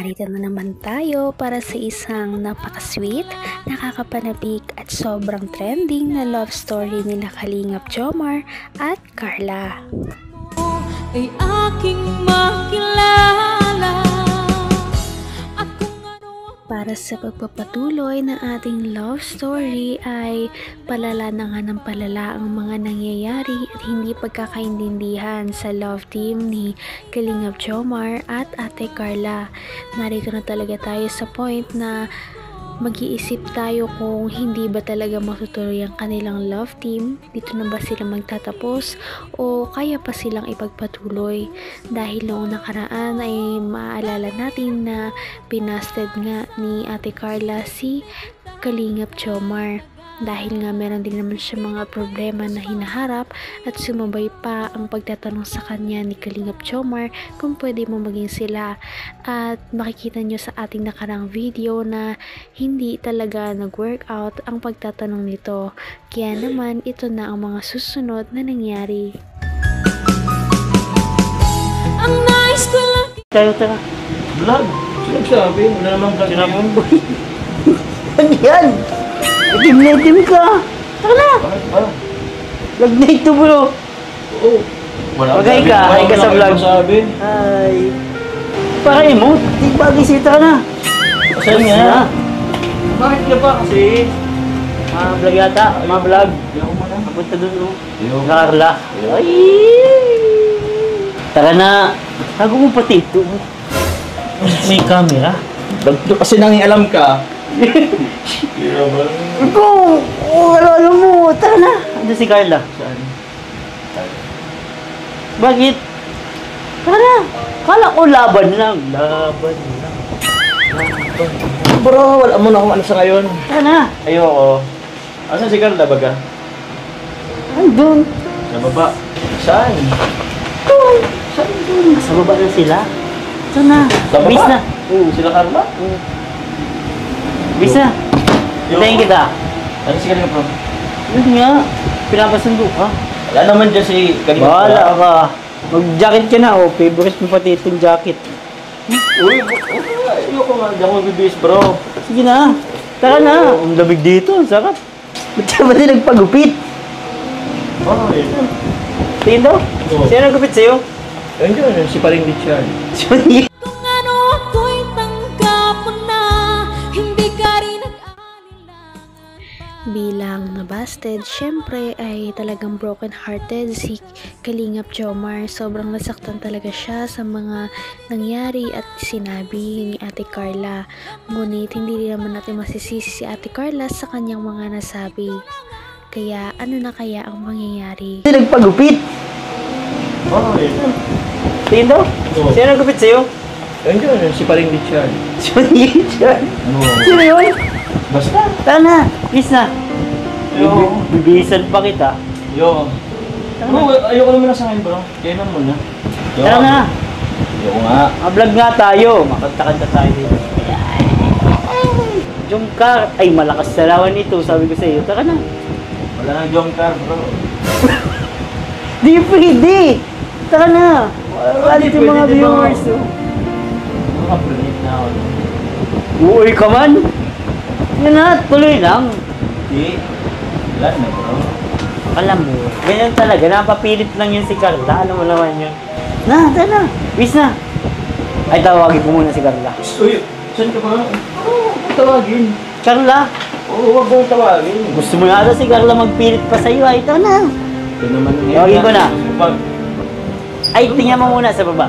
Narito na naman tayo para sa isang napaka-sweet, nakakapanabik at sobrang trending na love story nila Kalingap Jomar at Carla. Ay aking makilala. Para sa pagpapatuloy ng ating love story ay palala na nga ng palala ang mga nangyayari at hindi pagkakaintindihan sa love team ni Kalingap Jomar at Ate Carla. Narito na talaga tayo sa point na mag-iisip tayo kung hindi ba talaga matutuloy ang kanilang love team, dito na ba sila magtatapos o kaya pa silang ipagpatuloy, dahil noong nakaraan ay maaalala natin na pinasted nga ni Ate Carla si Kalingap Jomar. Dahil nga meron din naman siya mga problema na hinaharap at sumabay pa ang pagtatanong sa kanya ni Kalingap Jomar kung pwede mo maging sila, at makikita nyo sa ating nakarang video na hindi talaga nag-workout ang pagtatanong nito. Kaya naman ito na ang mga susunod na nangyari. Ang nice ko lang. Tayo tara. Vlog? Sinasabi? Wala namang vlog. Sinamang boy. Ano yan? Itim na itim ka. Tara na. Bakit ba? Vlog na ito bro. Oo. Magay ka. Ay ka sa vlog. Ay. Para mo. Di ba gisita ka na? Saan nga? Bakit ka ba? Kasi Vlog yata. Vlog. Hindi ako muna. Punta dun no. Yung Carla. Ay. Tara na. Tago mo pati ito. May camera. kasi nangialam ka. Ikaw! Alam mo! Tara na! Ano si Carla? Saan? Bakit? Tara na! Kala ko laban lang. Laban lang. Bro, wala mo na akong ano sa ngayon. Tara na! Ayoko. Asan si Carla baga? Andun! Sa baba. Saan? Doon! Saan doon? Sa baba na sila. Ito na! Sa baba? Bis na! Oo, sila Carla? Bis na! Hintayin kita! Ano si Kalingap bro? Yun nga! Pinapasundo ka. Wala naman dyan si Kalingap. Bahala ka! Mag-jacket ka na, oh. Favorite mo pati itong jacket. Uy, ayoko nga. Hindi ako magbibis bro. Sige na! Tara na! Ang lamig dito, ang sarap. Ba't siya ba din nagpagupit? Oh, yun. Tingin daw? Oo. Sino nagupit sa'yo? Ayun yun, si Paring Richard. Sorry. Kung ano ako'y tanggap mo na, hindi ka rin nag-alala. Bilang nabasted, syempre ay talagang broken hearted si Kalingap Jomar. Sobrang nasaktan talaga siya sa mga nangyari at sinabi ni Ate Carla. Ngunit hindi naman natin masisisi si Ate Carla sa kanyang mga nasabi. Kaya ano na kaya ang mangyayari? Hindi nagpagupit. Oh, yun. Tingin daw? Oo. Sino nagupit sa'yo? Ayun yun, si Paring Richard. Sorry. Ano? Sino yun? Basta. Tara na. Please na. Yo. Bibisan pa kita. Yo. Bro, ayoko naman na sa akin bro. Kaya na muna. Yo. Tara na. Ayoko nga. Vlog nga tayo. Makanta-kanta tayo dito. Jomcar. Ay, malakas na lawan ito. Sabi ko sa'yo. Tara na. Wala nang Jomcar bro. Di pwede. Tara na. Wala Hindi yung mga pwede, di ba? viewers. Oh. Makapunit na ako. Uy ka man. Yan na. Tuloy lang. Hindi. Wala na bro. Alam mo, ganyan talaga. Napapilit lang yun si Carla. Ano mo naman yun? Na, tara na. Bis na. Ay, tawagin ko muna si Carla. Uy, saan ka ba? Tawagin. Carla, Oo, wag mong tawagin. gusto mo yata si Carla magpilit pa sa'yo. Ay, tara na. Ito naman. Tawagin ko na. Pag, Ay, tingnan mo muna sa baba.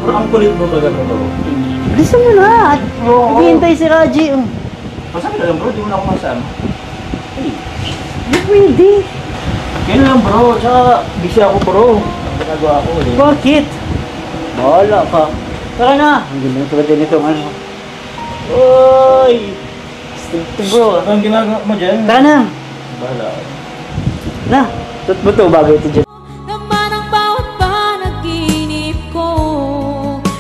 ang kulit mo ba gano'n bro? Gusto mo na. At hihintay si Raji. Masama na lang bro, di mo na ako masama. Hindi pwede. Kaya lang bro, tsaka busy ako bro. Ang ginagawa ko eh. Bakit? Bahala ka. Tara na. Ang ganda tulad din itong ano. Uy! Ito bro. Ang ginagawa mo dyan? Tara na. Bahala. Na. Tut mo to bago ito dyan. Naman ang bawat panaginip ko,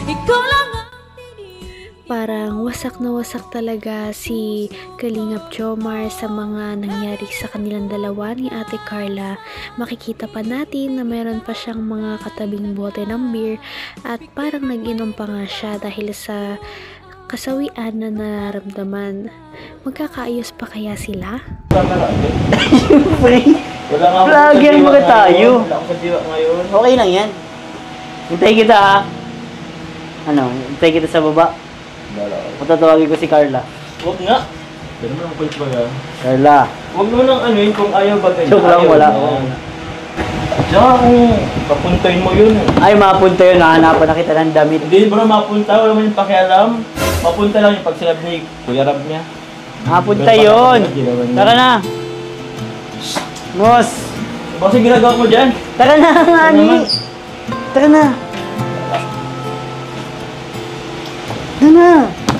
ikaw lang ang tinig. Parang wasak na wasak talaga si Kalingap Jomar sa mga nangyari sa kanilang dalawa ni Ate Carla. Makikita pa natin na meron pa siyang mga katabing bote ng beer at parang nag-inom pa nga siya dahil sa kasawian na nararamdaman. Magkakaayos pa kaya sila? Siyempre. Wala nga ako sa Vlogger diwa mga tayo. ngayon. Wala ako sa diwa ngayon. Okay lang yan. Hintay kita ha. Ano, hintay kita sa baba. Wala ako. Matatawagin ko si Carla. Huwag nga. Pero naman ang kulit ba yan? Carla. Huwag mo nang ano yun kung ayaw ba ganyan. Joke lang, Ayaw, wala. oo. Tsaka kung papuntayin mo yun. Ay, mapunta yun. Nahanapan na kita ng damit. Hindi bro, mapunta. Wala man yung pakialam. Mapunta lang yung pag sinabi ni Kuya Rab niya. Mapunta yun. Tara na. Mos. Kasi ginagawa mo dyan. Tara na, Ani. Tara na. Tara na.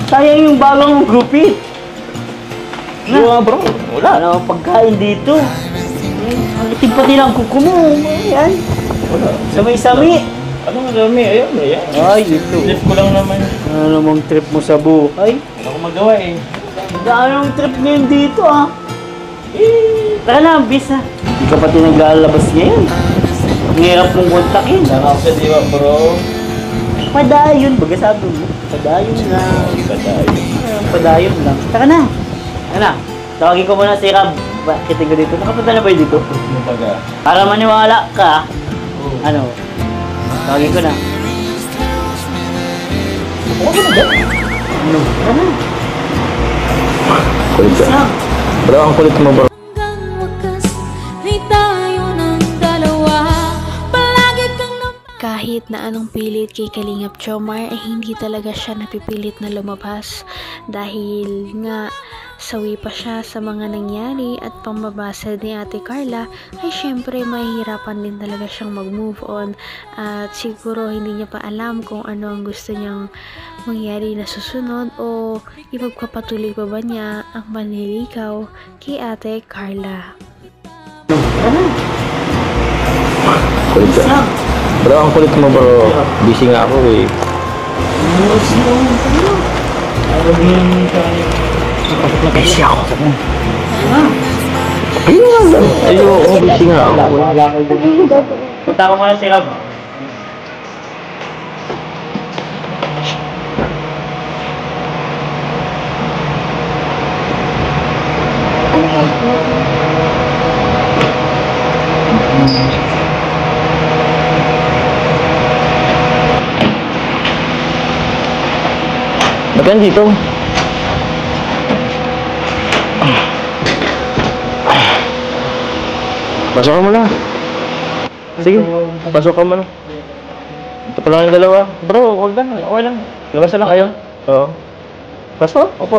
Sayang yung bagong gupit. Ano nga bro? Wala. Wala akong pagkain dito. Ang itim pati lang kuko mo. Ayan. Wala. Sami-sami. Ano nga dami? Ayun, ayan. Ay, ito. Lift ko lang naman. Ano namang trip mo sa buhay? Wala akong magawa eh. Anong trip ngayon dito ah? Tara na, bis ha. Hindi ka pati naglalabas ngayon. Ang hirap mong kontakin. Wala ako sa diwa bro. Padayon, baga sabi mo. Padayon lang. Padayon lang. Tara na. Tara na. Tawagin ko muna si Rab. Bakit ko dito? Nakapunta na ba yun dito? Ano baga? Para maniwala ka. Ano? Tawagin ko na. Ano? Tara na. Kulit ka. Bro, ang kulit mo bro. Hanggang wakas ay tayo ng dalawa. Palagi kang Kahit na anong pilit kay Kalingap Jomar ay hindi talaga siya napipilit na lumabas dahil nga sawi pa siya sa mga nangyari at pambabasa ni Ate Carla ay syempre mahihirapan din talaga siyang mag-move on at siguro hindi niya pa alam kung ano ang gusto niyang mangyari na susunod o ipagpapatuloy pa ba niya ang panliligaw kay Ate Carla. Kulit ka. Bro, ang kulit mo bro. Busy nga ako eh. Busy ako. Ayun, busy nga ako. Punta ko muna si Rab. Ba't yan dito? Pasok ka muna. Sige, pasok ka muna. Ito pa lang yung dalawa. Bro, huwag lang. Okay lang. Labas na lang kayo. Oo. Pasok? Opo.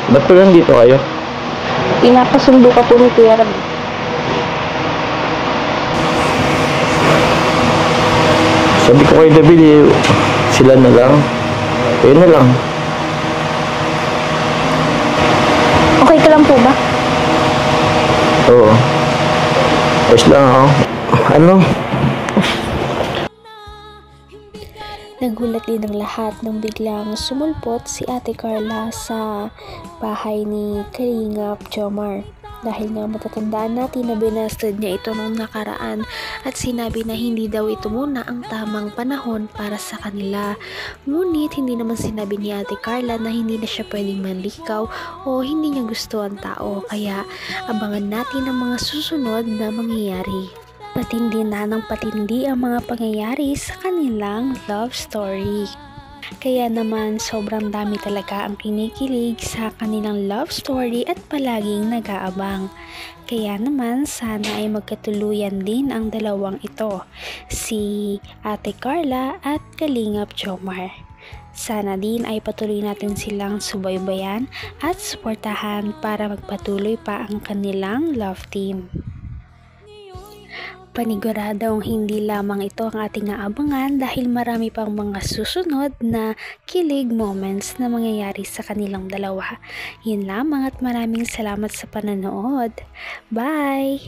Ba't pa lang dito kayo? Pinapasundo ka po ni Kuya Rab. Sabi ko kay David eh, sila na lang. Kayo na lang. Okay ka lang po ba? Oo. Ayos lang ako. Ano? Nagulat din ang lahat nang biglang sumulpot si Ate Carla sa bahay ni Kalingap Jomar. Dahil nga matatandaan natin na binastad niya ito noong nakaraan at sinabi na hindi daw ito muna ang tamang panahon para sa kanila. Ngunit hindi naman sinabi ni Ate Carla na hindi na siya pwedeng manlikaw o hindi niya gusto ang tao. Kaya abangan natin ang mga susunod na mangyayari. Patindi na ng patindi ang mga pangyayari sa kanilang love story. Kaya naman sobrang dami talaga ang kinikilig sa kanilang love story at palaging nag-aabang. Kaya naman sana ay magkatuluyan din ang dalawang ito, si Ate Carla at Kalingap Jomar. Sana din ay patuloy natin silang subaybayan at suportahan para magpatuloy pa ang kanilang love team. Paniguradong hindi lamang ito ang ating aabangan dahil marami pang mga susunod na kilig moments na mangyayari sa kanilang dalawa. Yun lamang at maraming salamat sa panonood. Bye!